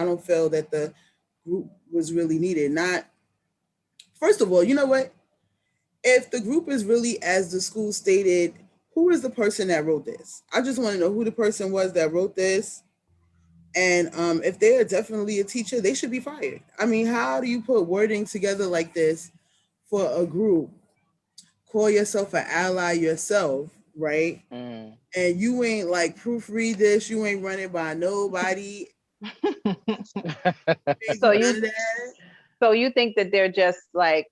I don't feel that the group was really needed. Not first of all, you know what? If the group is really as the school stated, who is the person that wrote this? I just want to know who the person was that wrote this. And if they are definitely a teacher, they should be fired. I mean, how do you put wording together like this for a group? Call yourself an ally yourself, right? Mm. And you ain't like proofread this. You ain't running by nobody. You ain't So do you none of that. so you think that they're just like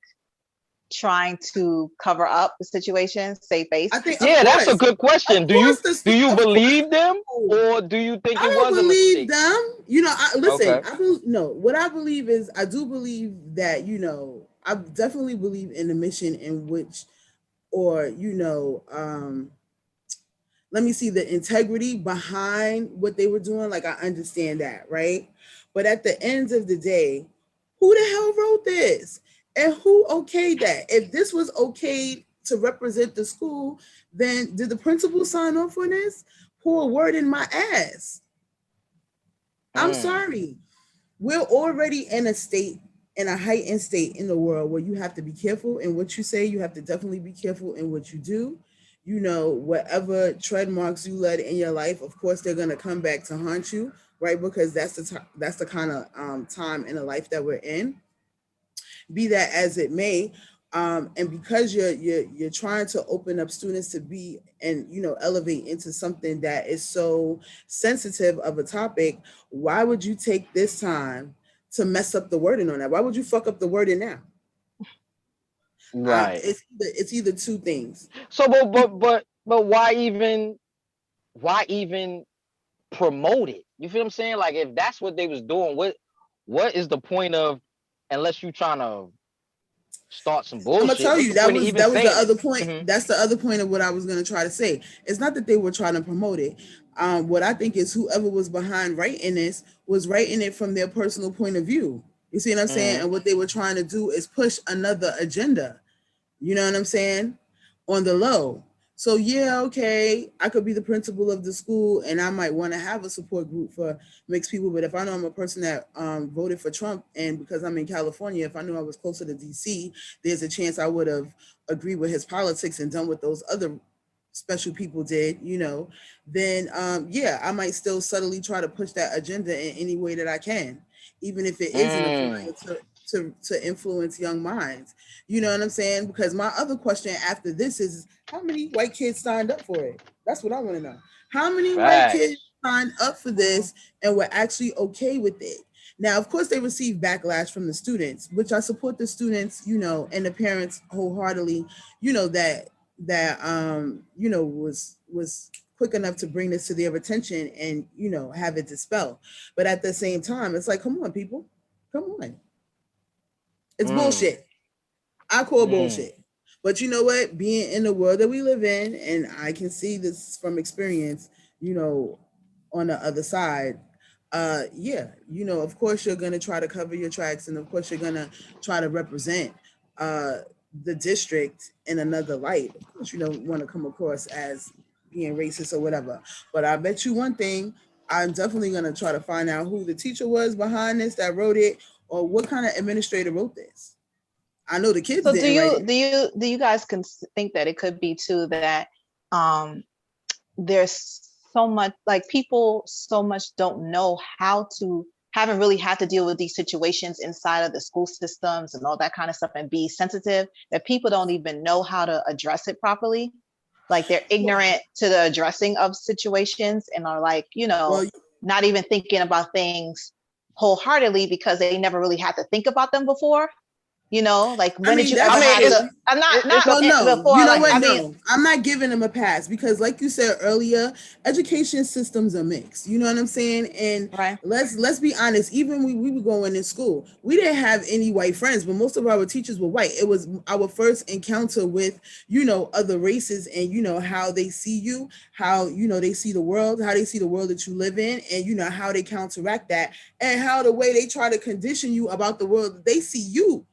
trying to cover up the situation, save I face? think, Yeah, that's a good question. this, Do you of course, believe them, no. or do you think I it don't was a believe mistake? them. You know, I listen. Okay. No. What I believe is, I do believe that I definitely believe in the mission in which, or let me see the integrity behind what they were doing. Like I understand that, right? But at the end of the day, who the hell wrote this? And who okayed that? If this was okay to represent the school, then did the principal sign off on this? Pour a word in my ass. I'm Mm. sorry. We're already in a heightened state in the world where you have to be careful in what you say. You have to definitely be careful in what you do. Whatever tread marks you led in your life, of course, they're gonna come back to haunt you, right? Because that's the kind of time in the life that we're in. Be that as it may, and because you're trying to open up students to be and elevate into something that is so sensitive of a topic, why would you take this time to mess up the wording on that? Why would you fuck up the wording now? Right. It's either two things. So, People, but why even promote it? You feel what I'm saying? Like, if that's what they was doing, what is the point of, unless you trying to start some I'm gonna bullshit? tell What's you the point of even that was the saying it? other point. Hmm. That's the other point of what I was gonna try to say. It's not that they were trying to promote it. What I think is whoever was behind writing this was writing it from their personal point of view. You see what I'm saying? Hmm. And what they were trying to do is push another agenda. You know what I'm saying? On the low. So yeah, okay, I could be the principal of the school, and I might want to have a support group for mixed people. But if I know I'm a person that voted for Trump, and because I'm in California, if I knew I was closer to DC, there's a chance I would have agreed with his politics and done what those other special people did. Then yeah, I might still subtly try to push that agenda in any way that I can, even if it isn't a Mm. flyer to influence young minds. You know what I'm saying? Because my other question after this is how many white kids signed up for it? That's what I want to know. How many white kids Facts. signed up for this and were actually okay with it? Now, of course, they received backlash from the students, which I support the students, and the parents wholeheartedly, that was quick enough to bring this to their attention and have it dispelled. But at the same time, it's like, come on, people, come on, it's Mm. bullshit. I call Mm. bullshit. But you know what? Being in the world that we live in, and I can see this from experience, you know, on the other side, yeah, of course you're gonna try to cover your tracks, and of course you're gonna try to represent uh the district in another light. Of course, you don't want to come across as being racist or whatever. But I bet you one thing, I'm definitely gonna try to find out who the teacher was behind this that wrote it, or what kind of administrator wrote this. I know the kids So do didn't write you it. do you do you guys think that it could be too that um there's so much like people so much don't know how to haven't really had to deal with these situations inside of the school systems and all that kind of stuff and be sensitive that people don't even know how to address it properly, like they're Well, ignorant to the addressing of situations and are like well, not even thinking about things wholeheartedly because they never really had to think about them before. Like I when did mean, you that's I ever mean, have fair. to? I'm not it's not a Well, no, you before. know Like what? I mean, No, I'm not giving them a pass because, like you said earlier, education systems are mixed. You know what I'm saying? And right. let's be honest. Even when we were going in school, we didn't have any white friends, but most of our teachers were white. It was our first encounter with other races and how they see you, how they see the world, how they see the world that you live in, and how they counteract that, and how the way they try to condition you about the world that they see you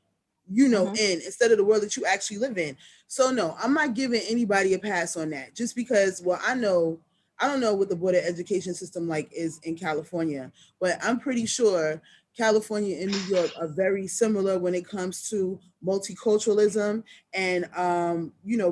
Hmm. in instead of the world that you actually live in. So no, I'm not giving anybody a pass on that just because, well, I know I don't know what the board of education system like is in California, but I'm pretty sure California and New York are very similar when it comes to multiculturalism and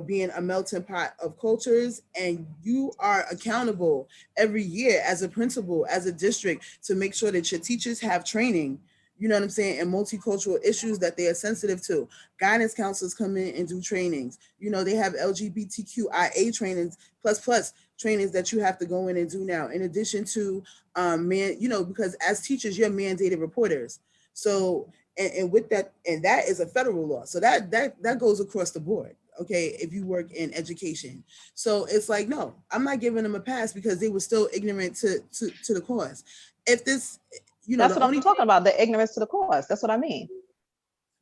being a melting pot of cultures. And you are accountable every year as a principal, as a district, to make sure that your teachers have training. You know what I'm saying? And multicultural issues that they are sensitive to. Guidance counselors come in and do trainings. They have LGBTQIA trainings plus trainings that you have to go in and do now. In addition to because as teachers, you're mandated reporters. So and with that, and that is a federal law. So that goes across the board. Okay, if you work in education. So it's like, no, I'm not giving them a pass because they were still ignorant to the cause. If this, That's the what only I'm talking about, the ignorance to the cause. That's what I mean.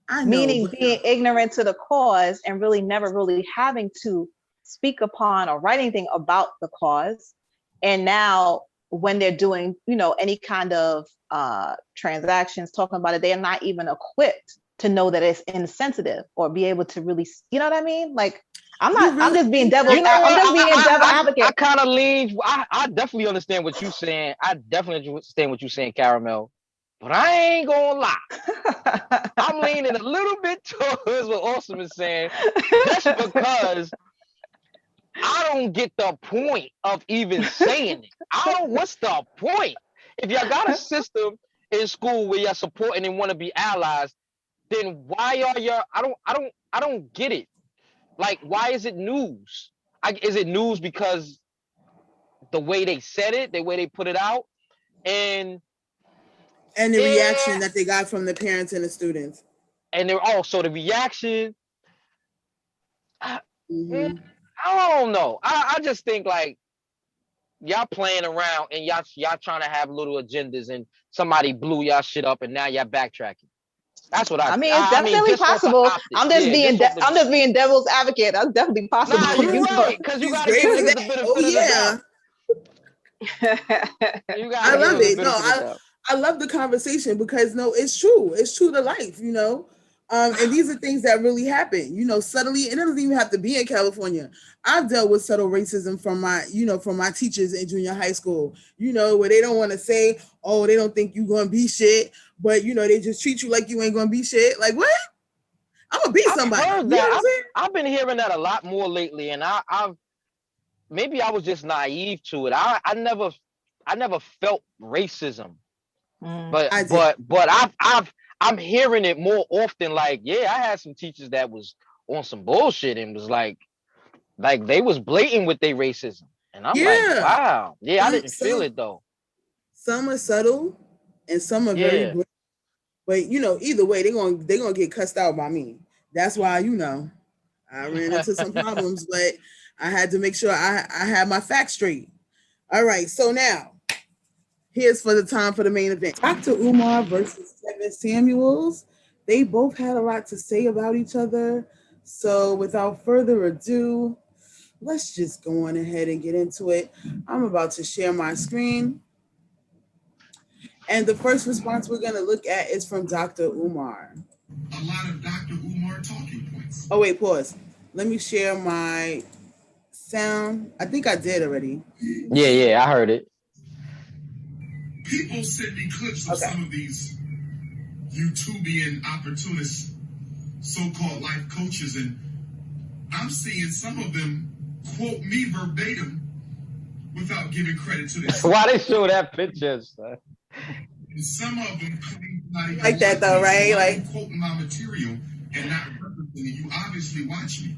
I know, Meaning being ignorant to the cause and really never really having to speak upon or write anything about the cause. And now when they're doing, any kind of transactions, talking about it, they are not even equipped to know that it's insensitive or be able to really, you know what I mean? Like, I'm just being devil's advocate. I kind of lean. I definitely understand what you're saying. I definitely understand what you're saying, Caramel. But I ain't gonna lie. I'm leaning a little bit towards what Awesome is saying, just because I don't get the point of even saying it. What's the point? If y'all got a system in school where you're supporting and want to be allies, then why are you? I don't get it. Like, why is it news? Is it news because the way they said it, the way they put it out, and the reaction that they got from the parents and the students, and they're also the reaction. Mm-hmm. I don't know. I just think like y'all playing around and y'all trying to have little agendas, and somebody blew y'all shit up, and now y'all backtracking. That's what I mean. It's definitely possible. I'm just being devil's advocate. That's definitely possible. Nah, you're right, because you gotta give niggas the benefit of the doubt. I love it. No, I love the conversation because it's true. It's true to life, and these are things that really happen, subtly, and it doesn't even have to be in California. I've dealt with subtle racism from my teachers in junior high school, where they don't want to say, oh, they don't think you're going to be shit, but they just treat you like you ain't going to be shit. Like, what? I'm going to be somebody. I've heard that. I've been hearing that a lot more lately, and I've maybe I was just naive to it. I never felt racism, but I'm hearing it more often. Like, yeah, I had some teachers that was on some bullshit and was like they was blatant with their racism, and I'm like, wow, yeah, I didn't feel it though. Some are subtle, and some are very blatant. But either way, they're gonna get cussed out by me. That's why I ran into some problems, but I had to make sure I had my facts straight. All right, so now here's for the time for the main event. Dr. Umar versus Kevin Samuels. They both had a lot to say about each other. So without further ado, let's just go on ahead and get into it. I'm about to share my screen. And the first response we're going to look at is from Dr. Umar. A lot of Dr. Umar talking points. Oh, wait, pause. Let me share my sound. I think I did already. Yeah, I heard it. People send me clips of some of these YouTubian opportunist so-called life coaches, and I'm seeing some of them quote me verbatim without giving credit to this. Why they show that picture? And some of them like that though, right? Like quoting my material and not representing it. You obviously watch me.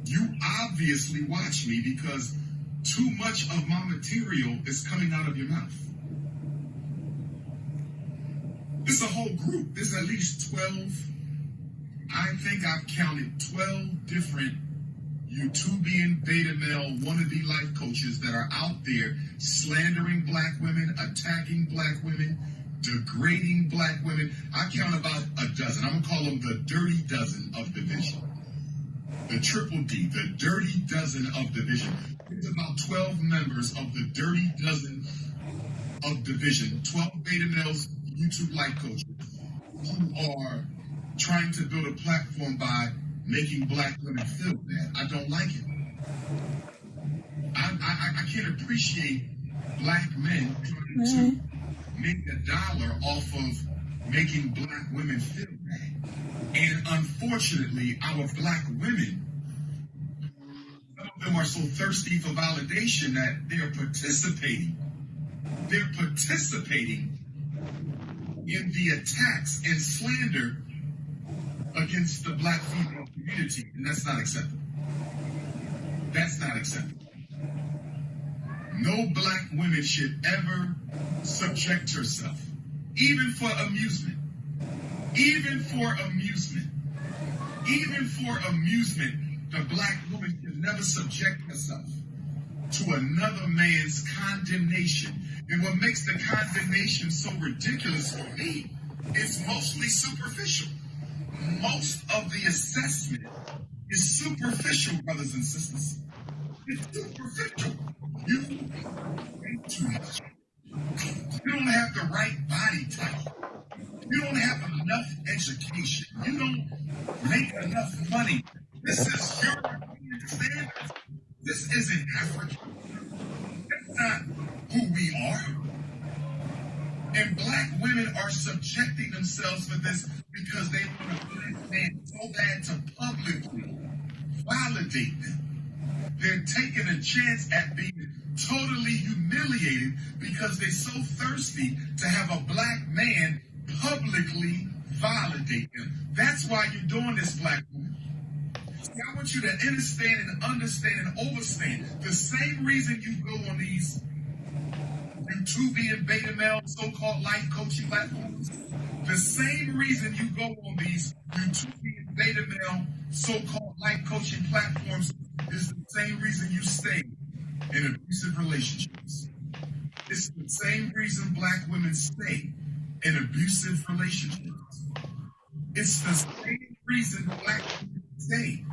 You obviously watch me because too much of my material is coming out of your mouth. It's a whole group. There's at least 12. I think I've counted 12 different YouTubian beta male wannabe life coaches that are out there slandering black women, attacking black women, degrading black women. I count about a dozen. I'm gonna call them the dirty dozen of division. The triple D, the dirty dozen of division. It's about 12 members of the dirty dozen of division. 12 beta males, YouTube life coaches who are trying to build a platform by making black women feel bad. I don't like it. I can't appreciate black men trying to make a dollar off of making black women feel bad. And unfortunately, our black women, some of them are so thirsty for validation that they're participating. They're participating in the attacks and slander against the black female community, and that's not acceptable. That's not acceptable. No black woman should ever subject herself, even for amusement. Even for amusement. Even for amusement, the black woman should never subject herself to another man's condemnation. And what makes the condemnation so ridiculous for me is mostly superficial. Most of the assessment is superficial, brothers and sisters. It's superficial. You think too much. You don't have the right body type. You don't have enough education. You don't make enough money. This is European standards. This isn't Africa. That's not who we are. And black women are subjecting themselves for this because they want a black man so bad to publicly validate them. They're taking a chance at being totally humiliated because they're so thirsty to have a black man publicly validate them. That's why you're doing this, black woman. See, I want you to understand and overstand the same reason you go on these YouTube and beta male so-called life coaching platforms. The same reason you go on these YouTube and beta male so-called life coaching platforms is the same reason you stay in abusive relationships. It's the same reason black women stay in abusive relationships. It's the same reason black women stay.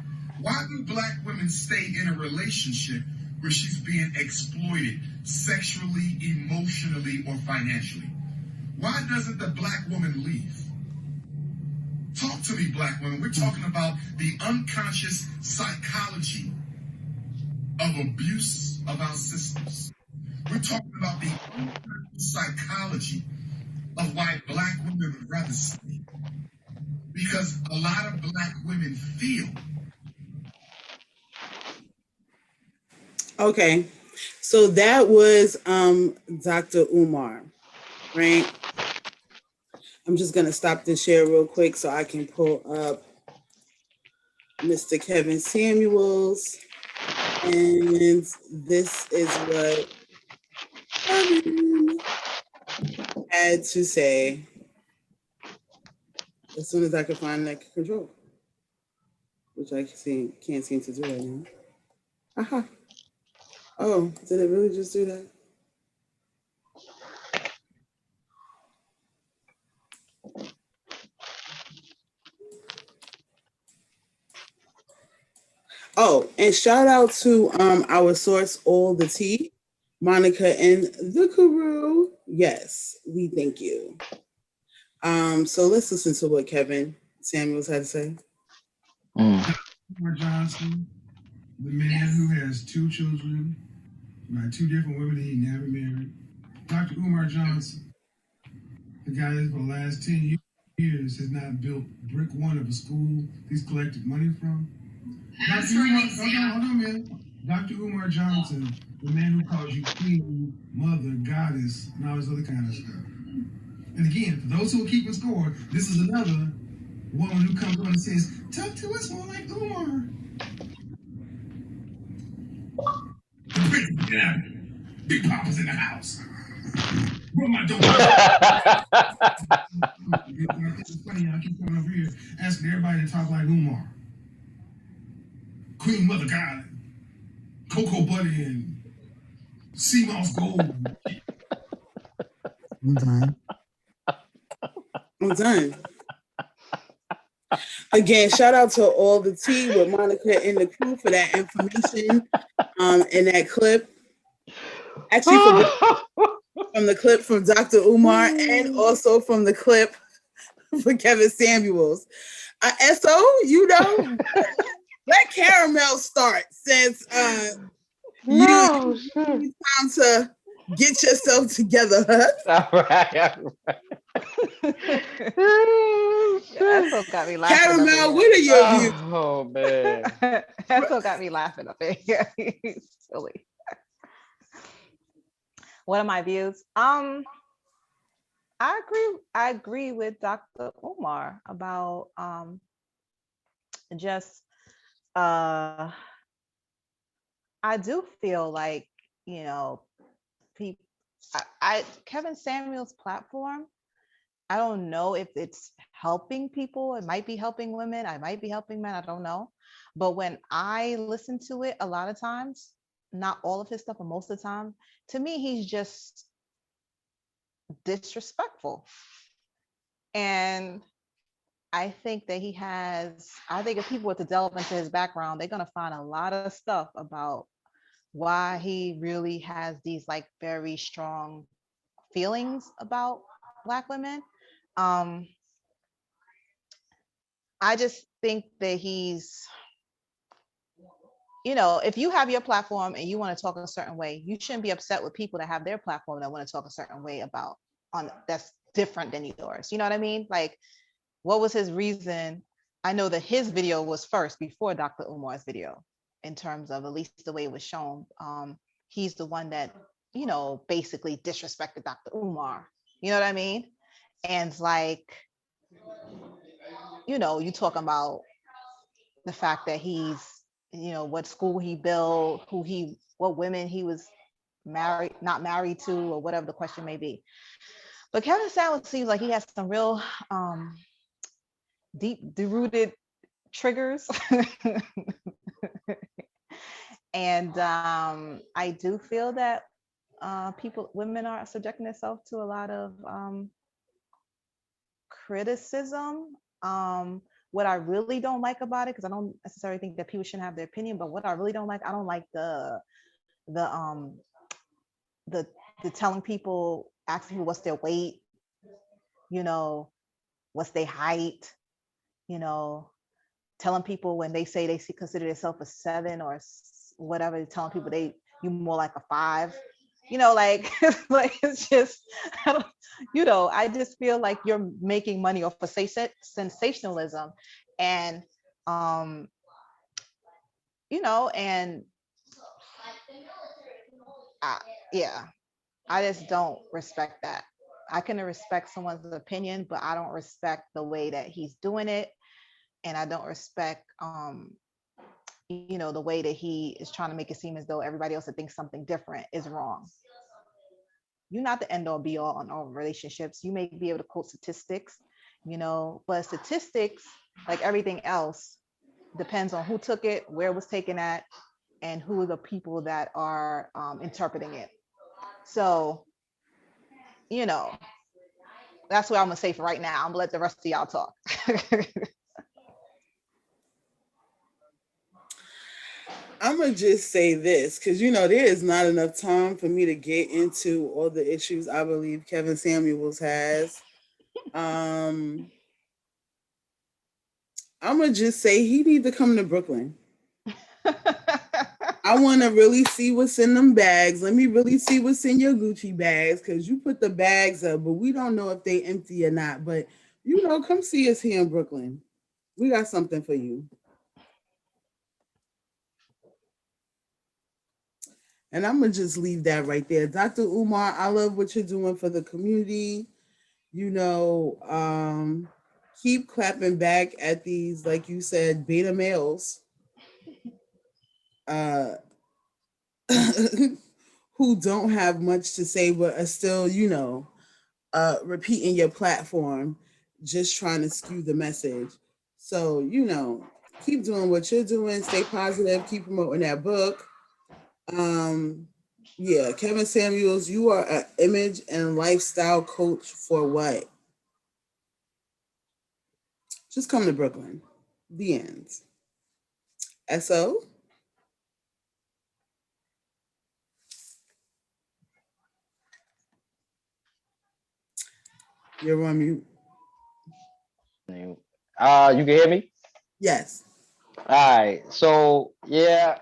Why do black women stay in a relationship where she's being exploited sexually, emotionally, or financially? Why doesn't the black woman leave? Talk to me, black women. We're talking about the unconscious psychology of abuse of our sisters. We're talking about the unconscious psychology of why black women would rather stay. Because a lot of black women feel. Okay, so that was Dr. Umar, right? I'm just gonna stop the share real quick so I can pull up Mr. Kevin Samuels, and this is what Kevin had to say as soon as I could find that control, which I can't seem to do right now. Aha. Oh, did it really just do that? Oh, and shout out to our source, All the Tea, Monica and the crew. Yes, we thank you. So let's listen to what Kevin Samuels had to say. Umar Johnson, the man who has 2 children by 2 different women that he never married. Dr. Umar Johnson, the guy that for the last 10 years has not built brick one of a school he's collected money from. Dr. Umar, hold on, man. Dr. Umar Johnson, the man who calls you queen, mother, goddess, and all this other kind of stuff. And again, for those who are keeping score, this is another woman who comes on and says, talk to us more like Umar. Get out of here. Big Papa's in the house. What am I doing? It's funny, I keep coming over here asking everybody to talk like Umar. Queen Mother God, Cocoa Butter, and Sea Moss Gold. I'm done. I'm done. Again, shout out to All the Tea with Monica and the crew for that information in that clip. Actually, from the clip from Dr. Umar and also from the clip for Kevin Samuels. So, you know, let Caramel start since No, You need time to get yourself together. all right. Oh, That's shit. what got me laughing over Caramel, here. what are your views? Oh man. That's what got me laughing up in here. Silly. What are my views? I agree. I agree with Dr. Umar about just uh I do feel like, you know, people Kevin Samuel's platform, I don't know if it's helping people. It might be helping women. I might be helping men. I don't know. But when I listen to it, a lot of times, not all of his stuff, but most of the time, to me, he's just disrespectful. And I think that I think if people were to delve into his background, they're going to find a lot of stuff about why he really has these like very strong feelings about Black women. Um, I just think that he's, you know, if you have your platform and you want to talk a certain way, you shouldn't be upset with people that have their platform that want to talk a certain way about on that's different than yours. You know what I mean? Like, what was his reason? I know that his video was first before Dr. Umar's video, in terms of at least the way it was shown. He's the one that, you know, basically disrespected Dr. Umar. You know what I mean? And like, you know, you talking about the fact that he's, you know, what school he built, what women he was married, not married to, or whatever the question may be. But Kevin Samuels seems like he has some real deep rooted triggers. And I do feel that women are subjecting themselves to a lot of criticism. What I really don't like about it, because I don't necessarily think that people shouldn't have their opinion, but what I really don't like, I don't like the um the telling people, asking people what's their weight, you know, what's their height, you know, telling people when they say consider themselves a 7 or whatever, telling people you more like a 5, you know, like like it's just, you know, I just feel like you're making money off of sensationalism, and you know, and yeah, I just don't respect that. I can respect someone's opinion, but I don't respect the way that he's doing it, and I don't respect you know, the way that he is trying to make it seem as though everybody else that thinks something different is wrong. You're not the end all be all on all relationships. You may be able to quote statistics, you know, but statistics, like everything else, depends on who took it, where it was taken at, and who are the people that are interpreting it. So, you know, that's what I'm gonna say for right now. I'm gonna let the rest of y'all talk. I'm gonna just say this because you know there is not enough time for me to get into all the issues I believe Kevin Samuels has. Um, I'm gonna just say he need to come to Brooklyn. I want to really see what's in them bags. Let me really see what's in your Gucci bags because you put the bags up, but we don't know if they empty or not. But you know, come see us here in Brooklyn. We got something for you. And I'm gonna just leave that right there. Dr. Umar, I love what you're doing for the community. You know, keep clapping back at these, like you said, beta males. Uh who don't have much to say but are still, you know, repeating your platform, just trying to skew the message. So, you know, keep doing what you're doing, stay positive, keep promoting that book. Um, yeah, Kevin Samuels, you are an image and lifestyle coach for what? Just come to Brooklyn. The end. SO? You're on mute. You can hear me? Yes. All right. So yeah,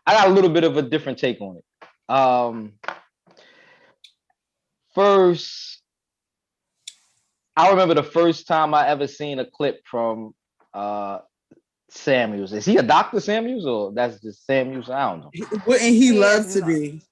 I got a little bit of a different take on it. First, I remember the first time I ever seen a clip from Samuels. Is he a Dr. Samuels or that's just Samuels? I don't know. Wouldn't he He love is to not. be?